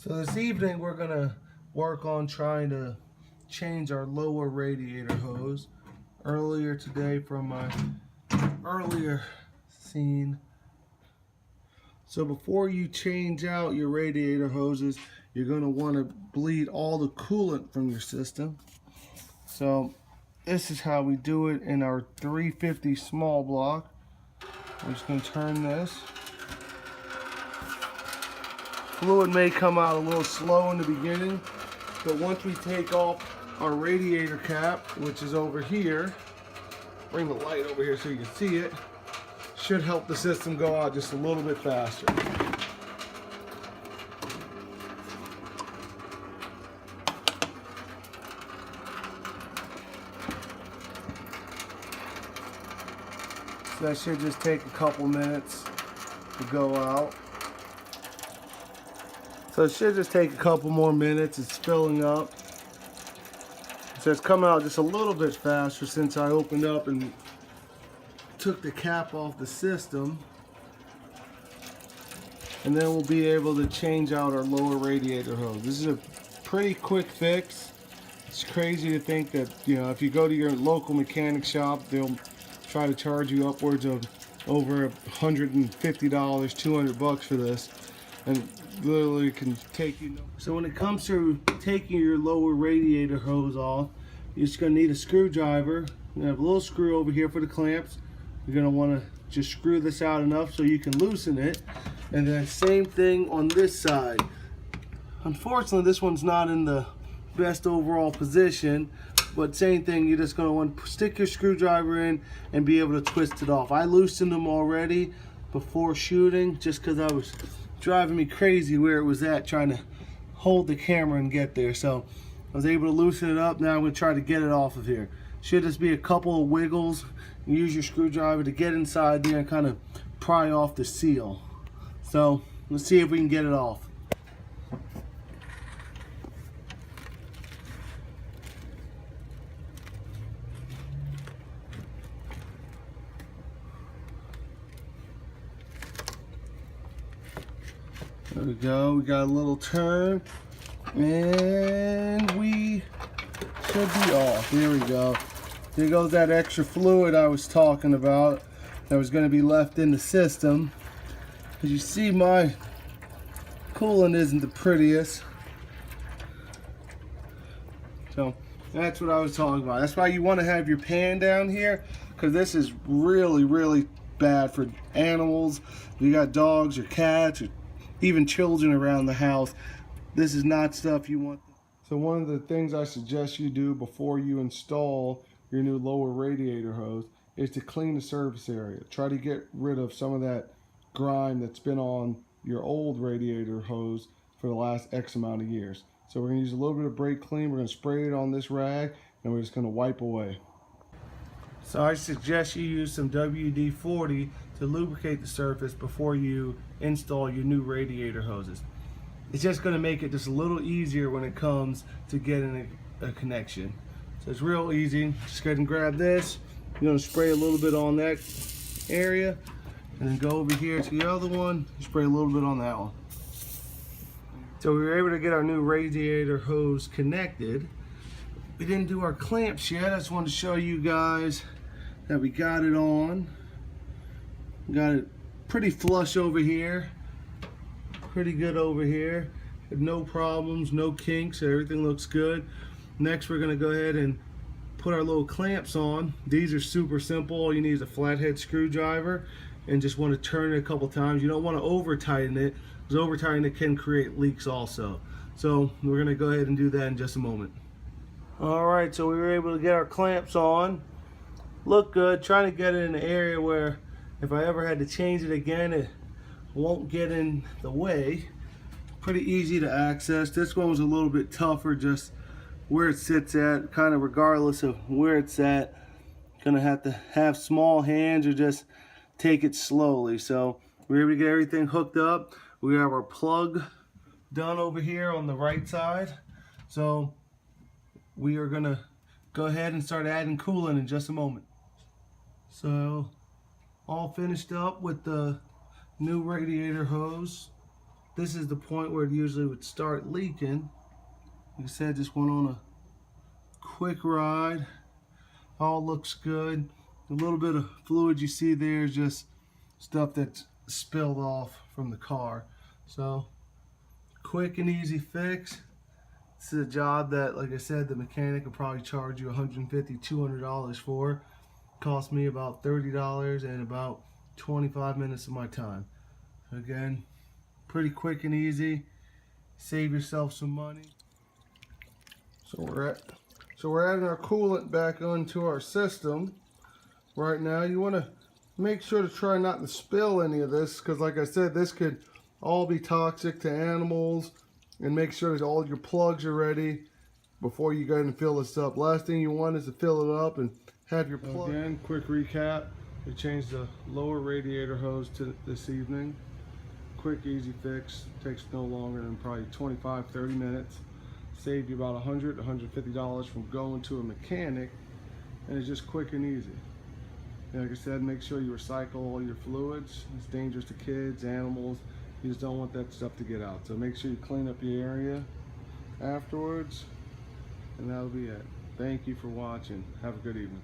So this evening we're gonna work on trying to change our lower radiator hose. Earlier today from my earlier scene. So before you change out your radiator hoses, you're gonna want to bleed all the coolant from your system. So this is how we do it in our 350 small block. I'm just gonna turn this. Fluid may come out a little slow in the beginning, but once we take off our radiator cap, which is over here, bring the light over here so you can see it, should help the system go out just a little bit faster. So that should just take a couple minutes to go out. So it should just take a couple more minutes. It's filling up. So it's coming out just a little bit faster since I opened up and took the cap off the system. And then we'll be able to change out our lower radiator hose. This is a pretty quick fix. It's crazy to think that, you know, if you go to your local mechanic shop, they'll try to charge you upwards of over $150, 200 bucks for this. And literally can take you. So when it comes to taking your lower radiator hose off, you're just going to need a screwdriver. You have a little screw over here for the clamps. You're going to want to just screw this out enough so you can loosen it. And then same thing on this side. Unfortunately, this one's not in the best overall position, but same thing, you're just going to want to stick your screwdriver in and be able to twist it off. I loosened them already before shooting just because I was driving me crazy where it was at trying to hold the camera and get there. So I was able to loosen it up. Now I'm going to try to get it off of here. Should just be a couple of wiggles. Use your screwdriver to get inside there and kind of pry off the seal. So let's see if we can get it off. There we go, we got a little turn, and we should be off. There we go. There goes that extra fluid I was talking about that was going to be left in the system. As you see, my coolant isn't the prettiest. So that's what I was talking about. That's why you want to have your pan down here, because this is really, really bad for animals. If you got dogs or cats or even children around the house, this is not stuff you want. So one of the things I suggest you do before you install your new lower radiator hose is to clean the surface area. Try to get rid of some of that grime that's been on your old radiator hose for the last X amount of years. So we're going to use a little bit of brake clean. We're going to spray it on this rag and we're just going to wipe away. So I suggest you use some WD-40 to lubricate the surface before you install your new radiator hoses. It's just going to make it just a little easier when it comes to getting a connection. So it's real easy. Just go ahead and grab this. You're going to spray a little bit on that area and then go over here to the other one, spray a little bit on that one. So we were able to get our new radiator hose connected. We didn't do our clamps yet. I just wanted to show you guys that we got it on. We got it pretty flush over here. Pretty good over here. No problems, no kinks, everything looks good. Next we're gonna go ahead and put our little clamps on. These are super simple. All you need is a flathead screwdriver and just want to turn it a couple times. You don't want to over tighten it, because over tightening it can create leaks also. So we're gonna go ahead and do that in just a moment. Alright, so we were able to get our clamps on. Look good. Trying to get it in an area where if I ever had to change it again, it won't get in the way. Pretty easy to access. This one was a little bit tougher, just where it sits at, kind of regardless of where it's at. Gonna have to have small hands or just take it slowly. So we're able to get everything hooked up. We have our plug done over here on the right side. So we are gonna go ahead and start adding coolant in just a moment. So all finished up with the new radiator hose. this is the point where it usually would start leaking. Like I said, just went on a quick ride. All looks good. A little bit of fluid you see there is just stuff that's spilled off from the car. So quick and easy fix. This is a job that, like I said, the mechanic will probably charge you $150, $200 for. Cost me about $30 and about 25 minutes of my time. Again, pretty quick and easy. Save yourself some money. So we're adding our coolant back onto our system right now. You want to make sure to try not to spill any of this, because like I said, this could all be toxic to animals. And make sure that all your plugs are ready before you go and fill this up. Last thing you want is to fill it up and have your plug. Again, quick recap. We changed the lower radiator hose to this evening. Quick, easy fix. Takes no longer than probably 25-30 minutes. Saved you about $100 $150 from going to a mechanic, and it's just quick and easy. And like I said, make sure you recycle all your fluids. It's dangerous to kids, animals. You just don't want that stuff to get out. So make sure you clean up your area afterwards, and that'll be it. Thank you for watching. Have a good evening.